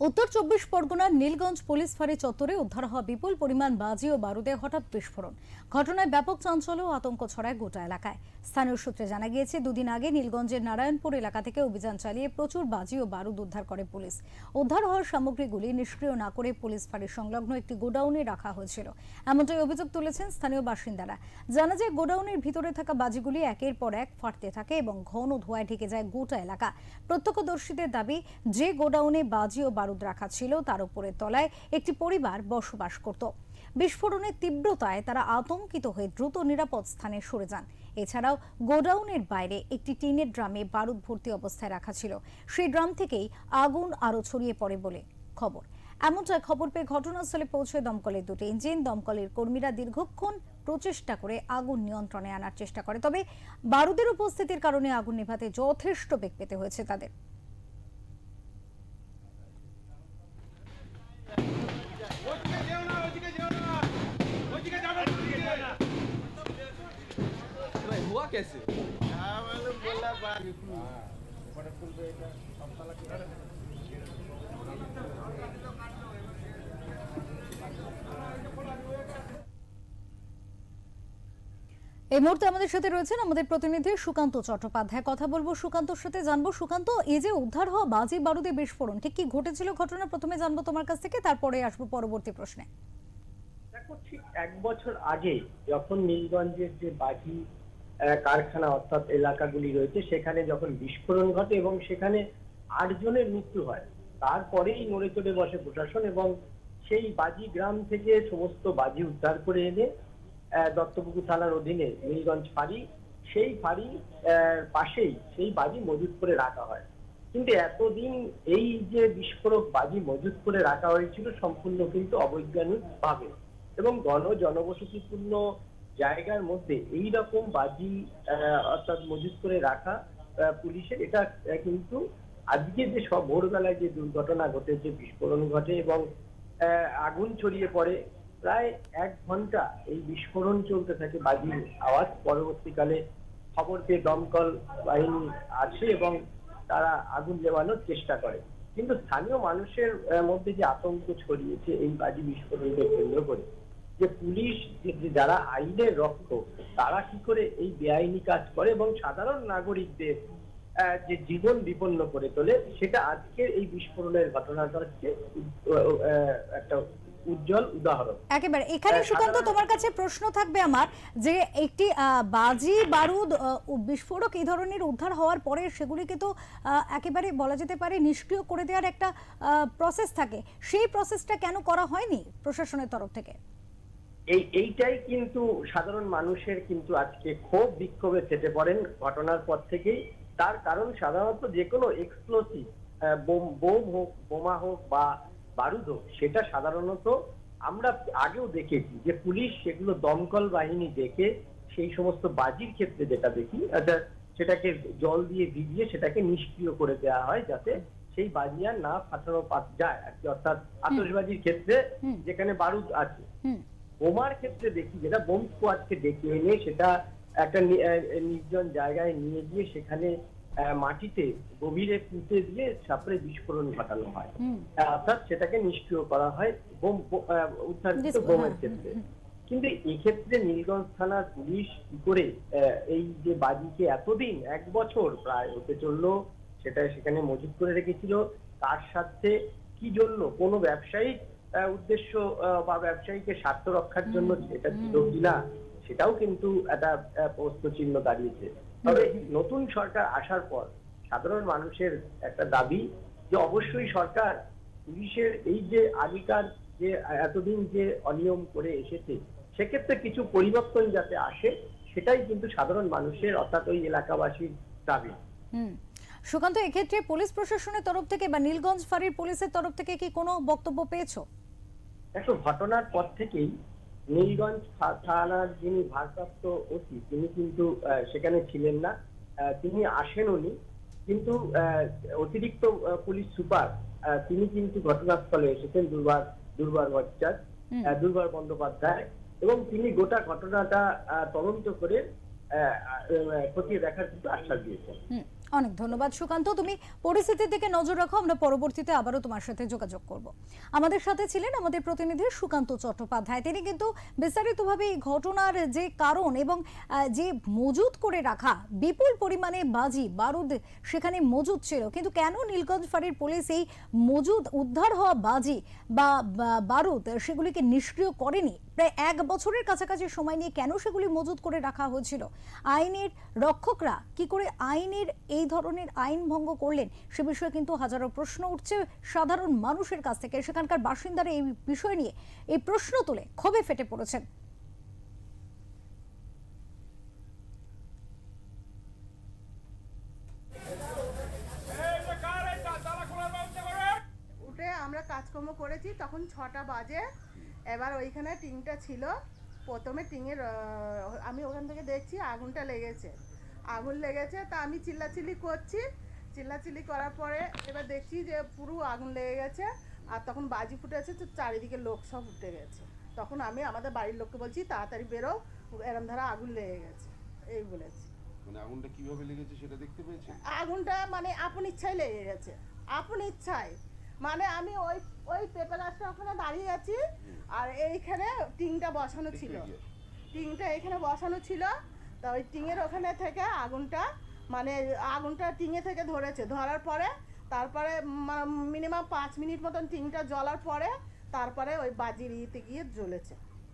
উত্তর ২৪ পরগনার নীলগঞ্জ পুলিশ ফাঁড়ি চত্বরে উদ্ধার হওয়া বিপুল পরিমাণ বাজি ও বারুদে হঠাৎ বিস্ফোরণ। ঘটনায় ব্যাপক চাঞ্চল্য ও আতঙ্ক ছড়ায় গোটা এলাকায়। স্থানীয় সূত্রে জানা গিয়েছে, দুদিন আগে নীলগঞ্জের নারায়ণপুর এলাকা থেকে অভিযান চালিয়ে প্রচুর বাজি ও বারুদ উদ্ধার করে পুলিশ। উদ্ধার হওয়া সামগ্রীগুলি নিষ্ক্রিয় না করে পুলিশ ফাঁড়ি সংলগ্ন একটি গোডাউনে রাখা হয়েছিল, এমনটাই অভিযোগ তুলেছেন স্থানীয় বাসিন্দারা। জানা যায়, গোডাউনের ভিতরে থাকা বাজিগুলি একের পর এক ফাটতে থাকে এবং ঘন ধোঁয়ায় ঢেকে যায় গোটা এলাকা। প্রত্যক্ষদর্শীদের দাবি, যে গোডাউনে বাজি ও বারুদ রাখা ছিল তার উপরের তলায় একটি পরিবার বসবাস করত। বিস্ফোরণের তীব্রতায় তারা আতঙ্কিত হয়ে দ্রুত নিরাপদ স্থানে সরে যান। এছাড়াও গোডাউনের বাইরে একটি টিনের ড্রামে বারুদ ভর্তি অবস্থায় রাখা ছিল। সেই ড্রাম থেকেই আগুন আরো ছড়িয়ে পড়ে বলে খবর। এমনটাই খবর পেয়ে ঘটনাস্থলে পৌঁছয় দমকলের দুটি ইঞ্জিন। দমকলের কর্মীরা দীর্ঘক্ষণ প্রচেষ্টা করে আগুন নিয়ন্ত্রণে আনার চেষ্টা করে, তবে বারুদের উপস্থিতির কারণে আগুন নেভাতে যথেষ্ট বেগ পেতে হয়েছে তাদের। हुआ कैसे? এই মুহূর্তে আমাদের সাথে রয়েছেন আমাদের প্রতিনিধি সুকান্ত চট্টোপাধ্যায়। কথা বলবো সুকান্তর সাথে, জানবো সুকান্ত, এই যে উদ্ধার হওয়া বাজি বারুদে বিস্ফোরণ, ঠিক কি ঘটেছিল ঘটনা, প্রথমে জানবো তোমার কাছ থেকে, তারপরে আসবো পরবর্তী প্রশ্নে। দেখো, ঠিক 1 বছর আগে যখন নীলগঞ্জের যে বাজি কারখানা অর্থাৎ এলাকাগুলি রয়েছে সেখানে যখন বিস্ফোরণ ঘটে এবং সেখানে 8 জনের মৃত্যু হয়, তারপরেই নড়ে চড়ে বসে প্রশাসন এবং সেই বাজি গ্রাম থেকে সমস্ত বাজি উদ্ধার করে এনে দত্তপুকুর থানার অধীনে নীলগঞ্জ ফাঁড়ি, সেই ফাঁড়ি পাশেই সেই বাজি মজুত করে রাখা হয়। কিন্তু এতদিন এই যে বিস্ফোরক বাজি মজুত করে রাখা হয়েছিল সম্পূর্ণ কিন্তু অবৈজ্ঞানিক ভাবে এবং জনবসতিপূর্ণ জায়গার মধ্যে এই রকম বাজি অর্থাৎ মজুত করে রাখা পুলিশের এটা কিন্তু আজকে যে সব ভোরবেলায় যে দুর্ঘটনা ঘটেছে, বিস্ফোরণ ঘটে এবং আগুন ছড়িয়ে পড়ে, প্রায় 1 ঘন্টা এই বিস্ফোরণ চলতে থাকে বাজির আওয়াজ। পরবর্তীকালে খবর পেয়ে দমকল বাহিনী আসে এবং তারা আগুন নেভানোর চেষ্টা করে। কিন্তু স্থানীয় মানুষের মধ্যে যে আতঙ্ক ছড়িয়েছে এই বাজি বিস্ফোরণকে কেন্দ্র করে, যে পুলিশ যে যারা আইনের রক্ষক তারা কি করে এই বেআইনি কাজ করে এবং সাধারণ নাগরিকদের যে জীবন বিপন্ন করে তোলে, সেটা আজকের এই বিস্ফোরণের ঘটনাটা হচ্ছে একটা উজ্জ্বল উদাহরণ। একেবারে এখানে সুকান্ত তোমার কাছে প্রশ্ন থাকবে আমার, যে একটি বাজি বারুদ বিস্ফোরক এই ধরনের উদ্ধার হওয়ার পরে সেগুলিকে তো একেবারে বলা যেতে পারে নিষ্ক্রিয় করে দেওয়ার একটা প্রসেস থাকে, সেই প্রসেসটা কেন করা হয়নি প্রশাসনের তরফ থেকে? এইটাই কিন্তু সাধারণ মানুষের কিন্তু আজকে ক্ষোভ বিক্ষোভে ফেটে পড়েন ঘটনার পর থেকেই। তার কারণ সাধারণত যে কোনো এক্সপ্লোসিভ বোম হোক, বোমা হোক বা বারুদ হোক, সেটা সাধারণত আমরা আগেও দেখেছি যে পুলিশ সেগুলো দমকল বাহিনী দেখে সেই সমস্ত বাজির ক্ষেত্রে যেটা দেখি সেটাকে জল দিয়ে ভিজিয়ে সেটাকে নিষ্ক্রিয় করে দেওয়া হয়, যাতে সেই বাজি আর না ফাটানো যায় আর কি। অর্থাৎ আতশবাজির ক্ষেত্রে যেখানে বারুদ আছে, বোমার ক্ষেত্রে দেখি যেটা বোম স্কোয়াডকে ডেকে এনে সেটা একটা নির্জন জায়গায় নিয়ে গিয়ে সেখানে মাটিতে গভীরে পুঁতে দিয়ে তারপরে বিস্ফোরণ ঘটানো হয়, অর্থাৎ সেটাকে নিষ্ক্রিয় করা হয় বোম উদ্ধারিত বোমের ক্ষেত্রে। কিন্তু এক্ষেত্রে নীলগঞ্জ থানার পুলিশ কি করে এই যে বাজিকে এতদিন 1 বছর প্রায় হতে চললো সেটা সেখানে মজুত করে রেখেছিল, তার সাথে কি জন্য কোনো ব্যবসায়িক উদ্দেশ্য বা ব্যবসায়ীকে স্বার্থ রক্ষার জন্য এটা ছিল কিনা, সেটাও কিন্তু একটা প্রশ্ন চিহ্ন দাঁড়িয়েছে। তবে নতুন সরকার আসার পর সাধারণ মানুষের একটা দাবি যে অবশ্যই সরকার পুলিশের এই যে আগেকার যে এতদিন যে অনিয়ম করে এসেছে সেক্ষেত্রে কিছু পরিবর্তন যাতে আসে, সেটাই কিন্তু সাধারণ মানুষের অর্থাৎ ওই এলাকাবাসীর দাবি। সুকান্ত, এক্ষেত্রে পুলিশ প্রশাসনের তরফ থেকে বা নীলগঞ্জ ফাঁড়ির পুলিশের তরফ থেকে কি কোনো বক্তব্য পেয়েছো? দেখো, ঘটনার পর থেকেই নীলগঞ্জ থানার যিনি ভারপ্রাপ্ত ওসি তিনি কিন্তু সেখানে ছিলেন না, তিনি আসেননি, কিন্তু অতিরিক্ত পুলিশ সুপার তিনি কিন্তু ঘটনাস্থলে এসেছেন, দুর্বার বন্দ্যোপাধ্যায়, এবং তিনি গোটা ঘটনাটা তদন্ত করে খতিয়ে দেখার কিন্তু আশ্বাস দিয়েছেন। অনেক ধন্যবাদ সুকান্ত, তুমি পরিস্থিতির দিকে নজর রাখো, আমরা পরবর্তীতে আবারও তোমার সাথে যোগাযোগ করব। আমাদের সাথে ছিলেন আমাদের প্রতিনিধি সুকান্ত চট্টোপাধ্যায়, তিনি কিন্তু বিস্তারিতভাবে এই ঘটনার যে কারণ এবং যে মজুত করে রাখা বিপুল পরিমাণে বাজি বারুদ সেখানে মজুদ ছিল, কিন্তু কেন নীলগঞ্জ ফাঁড়ির পুলিশ এই মজুদ উদ্ধার হওয়া বাজি বা বারুদ সেগুলিকে নিষ্ক্রিয় করেনি, প্রায় 1 বছরের কাছাকাছি সময় নিয়ে কেন সেগুলি মজুত করে রাখা হয়েছিল, আইনের রক্ষকরা কি করে আইনের এই ধরনের আইন ভঙ্গ করলেন, সে বিষয়ে কিন্তু হাজারো প্রশ্ন উঠছে সাধারণ মানুষের কাছ থেকে। সেখানকার বাসিন্দারা এই বিষয় নিয়ে এই প্রশ্ন তুলে ক্ষোভে ফেটে পড়েছেন। উঠে আমরা কাজকর্ম করেছি, তখন 6টা বাজে। এবার ওইখানে টিনটা ছিল, প্রথমে টিনের আমি ওখান থেকে দেখছি আগুনটা লেগেছে, আগুন লেগেছে, তা আমি চিল্লাচিল্লি করছি, চিল্লাচিল্লি করার পরে এবার দেখছি যে পুরো আগুন লেগে গেছে। আর তখন বাজি ফুটেছে, তো চারিদিকে লোক সব উঠে গেছে। তখন আমি আমাদের বাড়ির লোককে বলছি তাড়াতাড়ি বেরো, এরম ধারা আগুন লেগে গেছে, এই বলেছি। মানে আগুনটা কিভাবে লেগেছে সেটা দেখতে পেয়েছেন? আগুনটা মানে আপন ইচ্ছায় লেগে গেছে, আপন ইচ্ছায়। মানে আমি ওই পেঁপে গাছটা ওখানে দাঁড়িয়ে আছি, আর এইখানে টিনটা বসানো ছিল, টিনটা এখানে বসানো ছিল। তা ওই টিনের ওখানে থেকে আগুনটা টিঙে থেকে ধরেছে, ধরার পরে তারপরে মিনিমাম 5 মিনিট মতন টিনটা জ্বলার পরে তারপরে ওই বাজির ইতে গিয়ে জ্বলেছে।